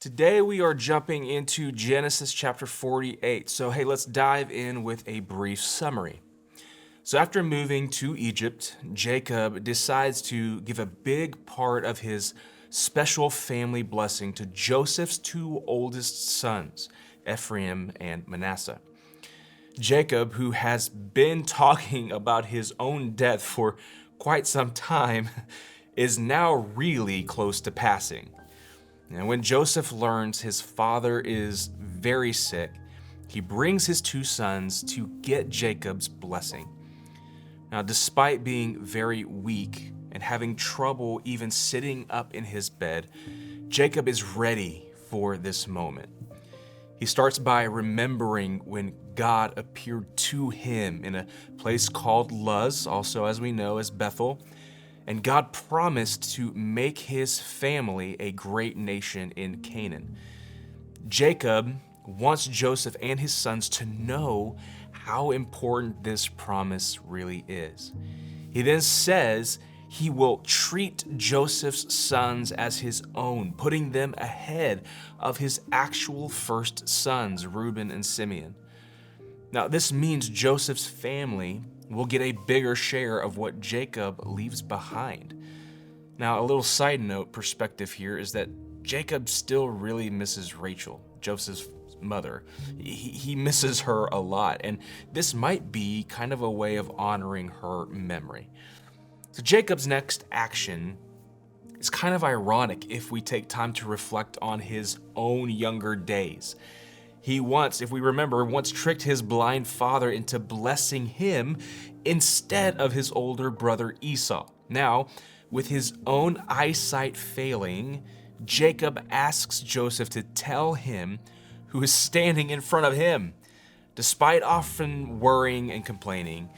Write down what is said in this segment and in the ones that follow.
Today we are jumping into Genesis chapter 48. So, hey, let's dive in with a brief summary. So, after moving to Egypt, Jacob decides to give a big part of his special family blessing to Joseph's two oldest sons, Ephraim and Manasseh. Jacob, who has been talking about his own death for quite some time, is now really close to passing. And when Joseph learns his father is very sick, he brings his two sons to get Jacob's blessing. Now, despite being very weak and having trouble even sitting up in his bed, Jacob is ready for this moment. He starts by remembering when God appeared to him in a place called Luz, also as we know as Bethel, and God promised to make his family a great nation in Canaan. Jacob wants Joseph and his sons to know how important this promise really is. He then says he will treat Joseph's sons as his own, putting them ahead of his actual first sons, Reuben and Simeon. Now, this means Joseph's family will get a bigger share of what Jacob leaves behind. Now, a little side note perspective here is that Jacob still really misses Rachel, Joseph's mother. He misses her a lot, and this might be kind of a way of honoring her memory. So Jacob's next action is kind of ironic if we take time to reflect on his own younger days. He once, if we remember, tricked his blind father into blessing him instead of his older brother Esau. Now, with his own eyesight failing, Jacob asks Joseph to tell him who is standing in front of him. Despite often worrying and complaining,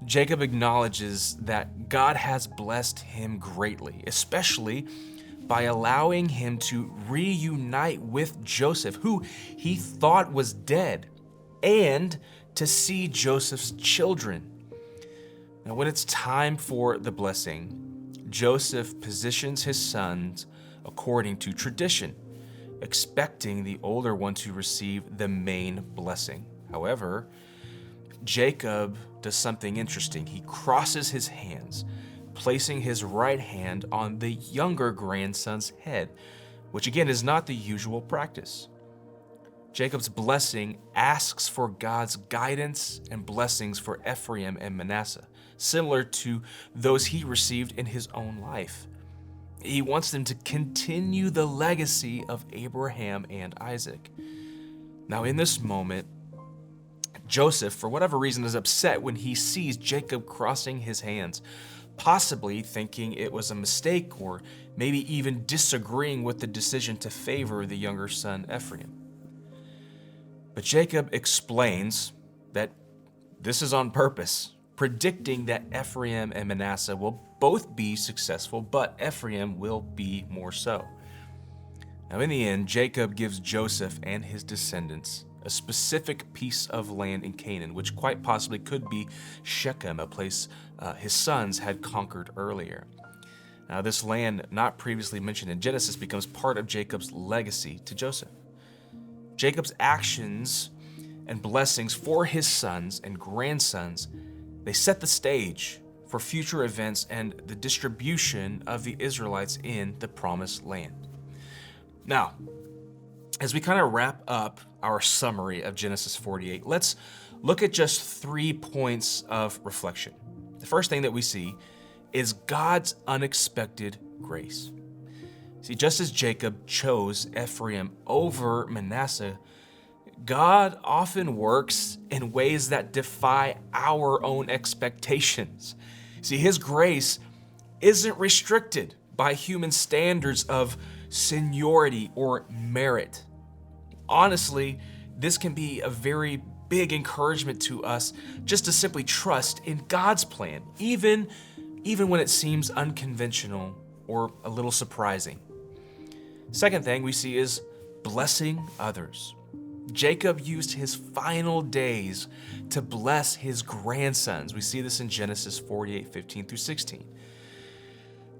Jacob acknowledges that God has blessed him greatly, especially by allowing him to reunite with Joseph, who he thought was dead, and to see Joseph's children. Now, when it's time for the blessing, Joseph positions his sons according to tradition, expecting the older one to receive the main blessing. However, Jacob does something interesting. He crosses his hands, placing his right hand on the younger grandson's head, which again is not the usual practice. Jacob's blessing asks for God's guidance and blessings for Ephraim and Manasseh, similar to those he received in his own life. He wants them to continue the legacy of Abraham and Isaac. Now, in this moment, Joseph, for whatever reason, is upset when he sees Jacob crossing his hands, possibly thinking it was a mistake or maybe even disagreeing with the decision to favor the younger son Ephraim. But Jacob explains that this is on purpose, predicting that Ephraim and Manasseh will both be successful, but Ephraim will be more so. Now, in the end, Jacob gives Joseph and his descendants a specific piece of land in Canaan, which quite possibly could be Shechem, a place his sons had conquered earlier. Now, this land, not previously mentioned in Genesis, becomes part of Jacob's legacy to Joseph. Jacob's actions and blessings for his sons and grandsons, they set the stage for future events and the distribution of the Israelites in the promised land. Now, as we kind of wrap up our summary of Genesis 48, let's look at just 3 points of reflection. The first thing that we see is God's unexpected grace. See, just as Jacob chose Ephraim over Manasseh, God often works in ways that defy our own expectations. See, his grace isn't restricted by human standards of seniority or merit. Honestly, this can be a very big encouragement to us just to simply trust in God's plan, even when it seems unconventional or a little surprising. Second thing we see is blessing others. Jacob used his final days to bless his grandsons. We see this in Genesis 48:15 through 16.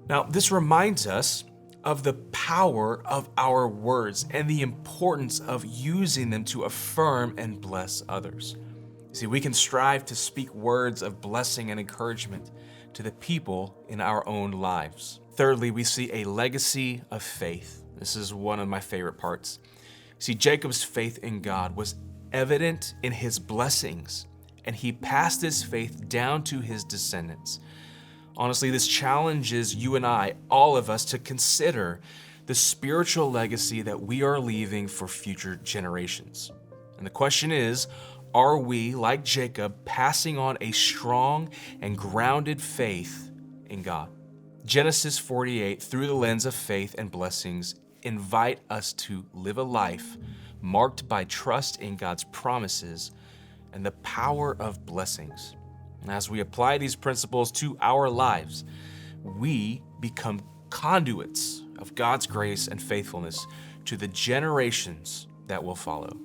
Now, this reminds us of the power of our words and the importance of using them to affirm and bless others. See, we can strive to speak words of blessing and encouragement to the people in our own lives. Thirdly, we see a legacy of faith. This is one of my favorite parts. See, Jacob's faith in God was evident in his blessings, and he passed his faith down to his descendants. Honestly, this challenges you and I, all of us, to consider the spiritual legacy that we are leaving for future generations. And the question is, are we, like Jacob, passing on a strong and grounded faith in God? Genesis 48, through the lens of faith and blessings, invite us to live a life marked by trust in God's promises and the power of blessings. And as we apply these principles to our lives, we become conduits of God's grace and faithfulness to the generations that will follow.